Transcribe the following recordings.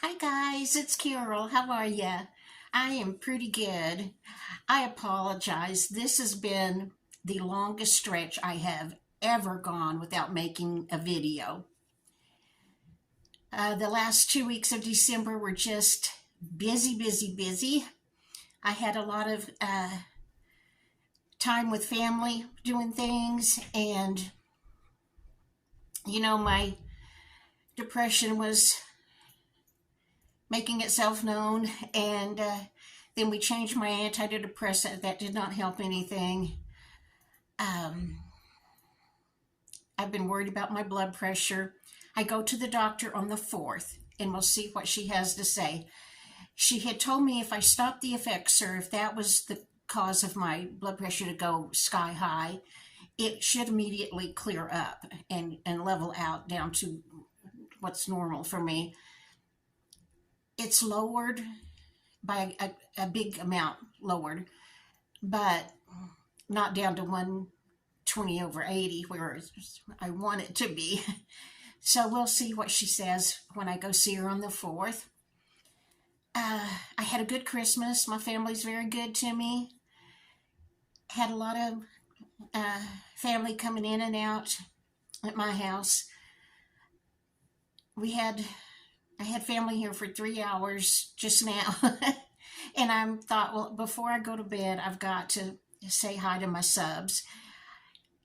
Hi guys, it's Carol. How are ya? I am pretty good. I apologize. This has been the longest stretch I have ever gone without making a video. The last 2 weeks of December were just busy, busy, busy. I had a lot of time with family doing things, and my depression was making itself known, and then we changed my antidepressant. That did not help anything. um, I've been worried about my blood pressure. I go to the doctor on the 4th, and we'll see what she has to say. She had told me if I stopped the Effexor, if that was the cause of my blood pressure to go sky high, it should immediately clear up and level out down to what's normal for me. It's lowered by a big amount, lowered, but not down to 120/80 where I want it to be. So we'll see what she says when I go see her on the 4th. I had a good Christmas. My family's very good to me. Had a lot of family coming in and out at my house. I had family here for 3 hours just now. And I thought, well, before I go to bed, I've got to say hi to my subs.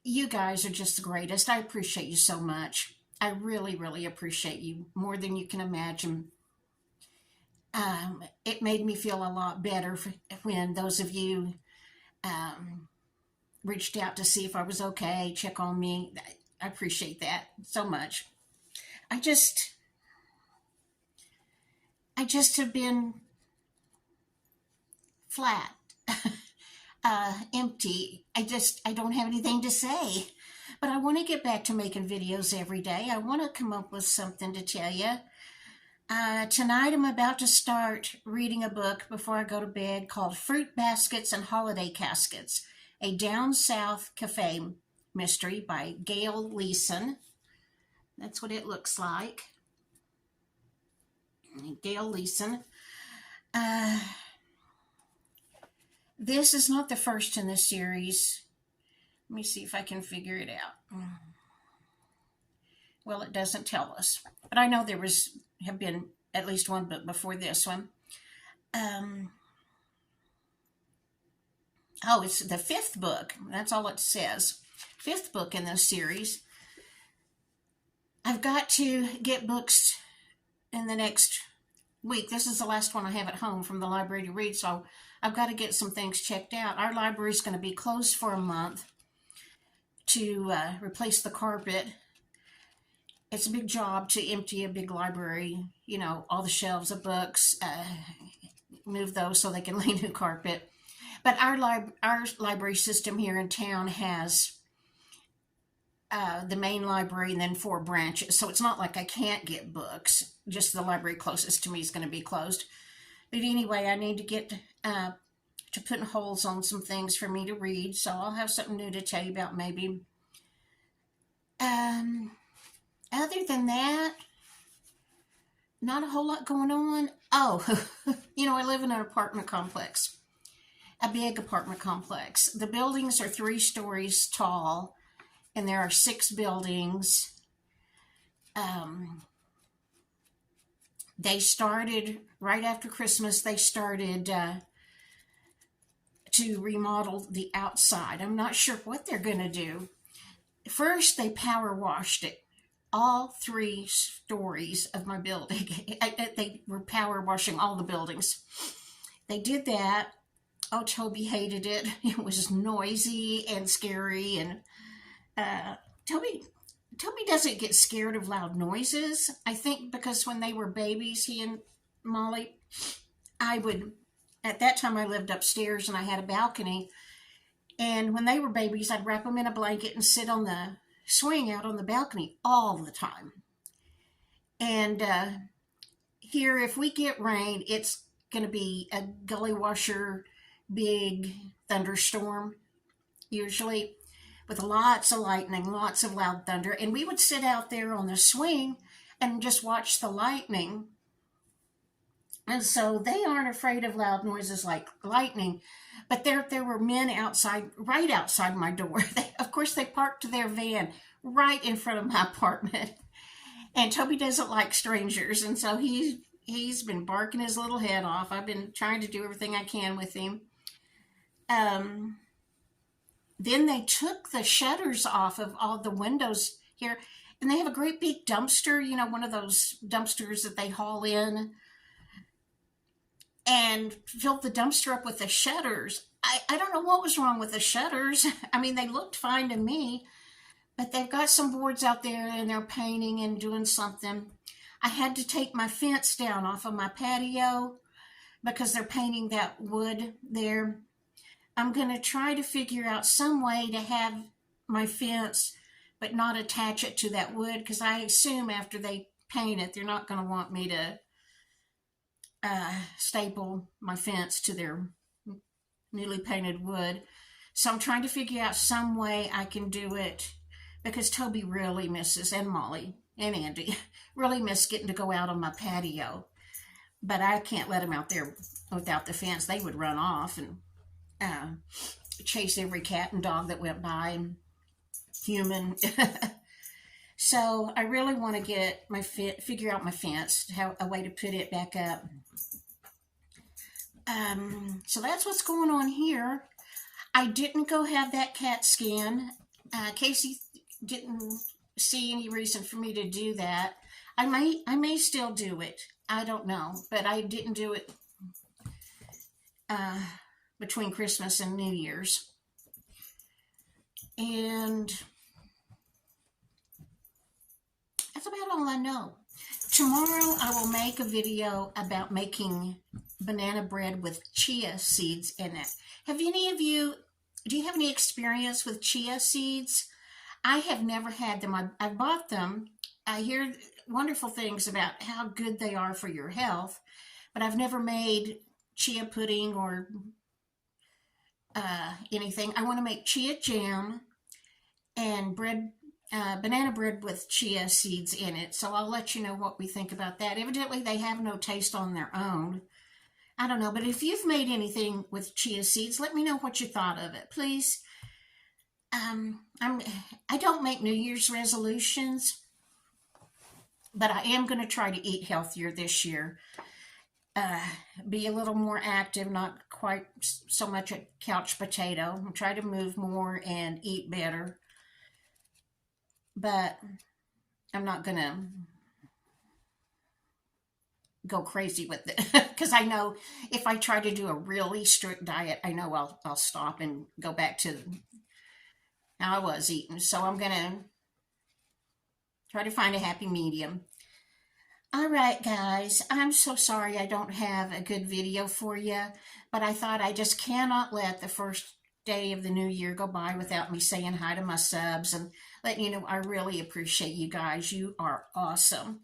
You guys are just the greatest. I appreciate you so much. I really, really appreciate you more than you can imagine. It made me feel a lot better when those of you reached out to see if I was okay, check on me. I appreciate that so much. I just have been flat, empty. I don't have anything to say. But I want to get back to making videos every day. I want to come up with something to tell you. Tonight I'm about to start reading a book before I go to bed called Fruit Baskets and Holiday Caskets, a Down South Cafe mystery by Gail Leeson. That's what it looks like. Gail Leeson. This is not the first in the series. Let me see if I can figure it out. Well, it doesn't tell us, but I know have been at least one book before this one. It's the 5th book. That's all it says. 5th book in this series. I've got to get books in the next week. This is the last one I have at home from the library to read, so I've got to get some things checked out. Our library is going to be closed for a month to replace the carpet. It's a big job to empty a big library, all the shelves of books, move those so they can lay new carpet. But our library system here in town has the main library and then 4 branches. So it's not like I can't get books. Just the library closest to me is going to be closed. But anyway, I need to get to put holes on some things for me to read. So I'll have something new to tell you about maybe. Other than that, not a whole lot going on. Oh, I live in an apartment complex, a big apartment complex. The buildings are 3 stories tall, and there are 6 buildings. They started right after Christmas. They started to remodel the outside. I'm not sure what they're going to do. First, they power washed it. All 3 stories of my building. They were power washing all the buildings. They did that. Oh, Toby hated it. It was noisy and scary. And Toby doesn't get scared of loud noises. I think because when they were babies, he and Molly, at that time I lived upstairs and I had a balcony. And when they were babies, I'd wrap them in a blanket and sit on the swing out on the balcony all the time. And here, if we get rain, it's going to be a gully washer, big thunderstorm, usually, with lots of lightning, lots of loud thunder. And we would sit out there on the swing and just watch the lightning And so they aren't afraid of loud noises like lightning. But there were men outside, right outside my door. Of course, they parked their van right in front of my apartment. And Toby doesn't like strangers, and so he's been barking his little head off. I've been trying to do everything I can with him. Um, then they took the shutters off of all the windows here, and they have a great big dumpster, one of those dumpsters that they haul in, and filled the dumpster up with the shutters. I don't know what was wrong with the shutters. I mean, they looked fine to me, but they've got some boards out there and they're painting and doing something. I had to take my fence down off of my patio because they're painting that wood there. I'm going to try to figure out some way to have my fence but not attach it to that wood, because I assume after they paint it, they're not going to want me to staple my fence to their newly painted wood. So I'm trying to figure out some way I can do it, because Toby really misses, and Molly and Andy really miss getting to go out on my patio. But I can't let them out there without the fence. They would run off and chase every cat and dog that went by, and human. So I really want to get figure out my fence, how a way to put it back up. So that's what's going on here. I didn't go have that CAT scan. Casey didn't see any reason for me to do that. I may still do it. I don't know, but I didn't do it between Christmas and New Year's. And that's about all I know. Tomorrow I will make a video about making banana bread with chia seeds in it. Do you have any experience with chia seeds? I have never had them. I bought them. I hear wonderful things about how good they are for your health, but I've never made chia pudding or anything. I want to make chia jam and banana bread with chia seeds in it. So I'll let you know what we think about that. Evidently, they have no taste on their own. I don't know, but if you've made anything with chia seeds, let me know what you thought of it, please. I don't make New Year's resolutions, but I am going to try to eat healthier this year. Be a little more active, not quite so much a couch potato. I'll try to move more and eat better. But I'm not going to go crazy with it, because I know if I try to do a really strict diet, I know I'll stop and go back to how I was eating. So I'm going to try to find a happy medium. All right, guys, I'm so sorry I don't have a good video for you, but I thought I just cannot let the first day of the new year go by without me saying hi to my subs and letting you know I really appreciate you guys. You are awesome.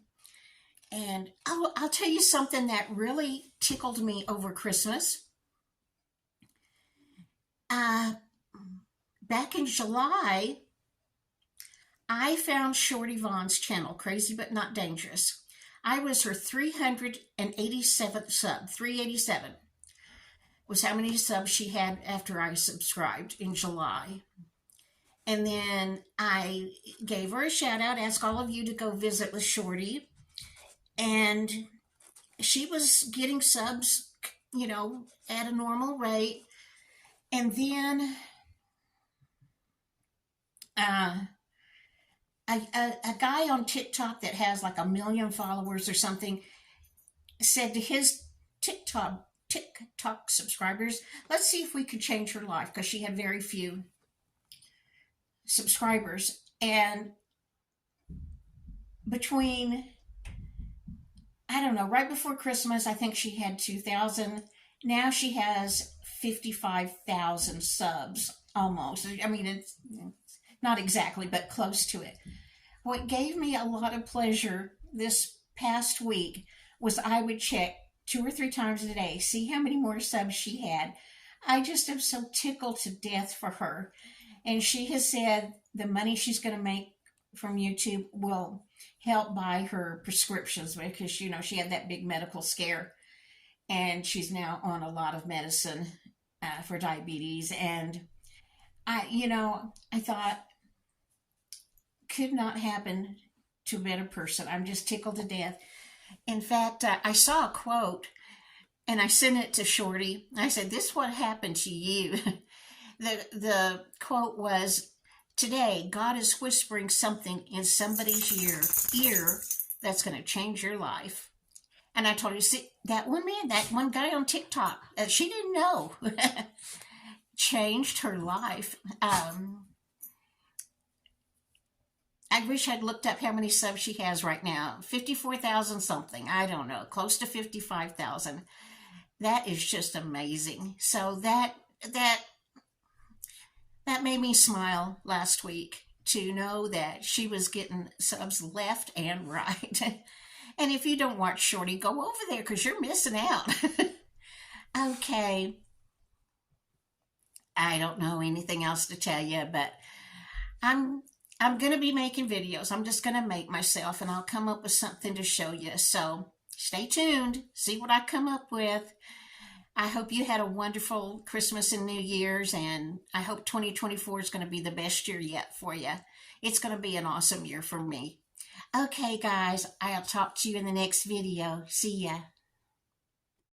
And I'll tell you something that really tickled me over Christmas. Back in July, I found Shorty Vaughn's channel, Crazy But Not Dangerous. I was her 387th sub. 387 was how many subs she had after I subscribed in July. And then I gave her a shout out, asked all of you to go visit with Shorty. And she was getting subs, at a normal rate. And then a guy on TikTok that has like 1 million followers or something said to his TikTok subscribers, let's see if we could change her life, because she had very few subscribers. And between, I don't know, right before Christmas, I think she had 2,000. Now she has 55,000 subs almost. I mean, it's not exactly, but close to it. What gave me a lot of pleasure this past week was I would check 2 or 3 times a day, see how many more subs she had. I just am so tickled to death for her. And she has said the money she's going to make from YouTube will help buy her prescriptions, because, she had that big medical scare. and she's now on a lot of medicine for diabetes. And I thought, could not happen to a better person. I'm just tickled to death. In fact, I saw a quote and I sent it to Shorty. I said, "This is what happened to you." The quote was, "Today, God is whispering something in somebody's ear that's going to change your life." And I told her, "See, that one man, that one guy on TikTok, she didn't know, changed her life." I wish I'd looked up how many subs she has right now. 54,000 something. I don't know. Close to 55,000. That is just amazing. So that made me smile last week to know that she was getting subs left and right. And if you don't watch Shorty, go over there because you're missing out. Okay. I don't know anything else to tell you, but I'm I'm going to be making videos. I'm just going to make myself and I'll come up with something to show you. So stay tuned. See what I come up with. I hope you had a wonderful Christmas and New Year's, and I hope 2024 is going to be the best year yet for you. It's going to be an awesome year for me. Okay, guys, I'll talk to you in the next video. See ya.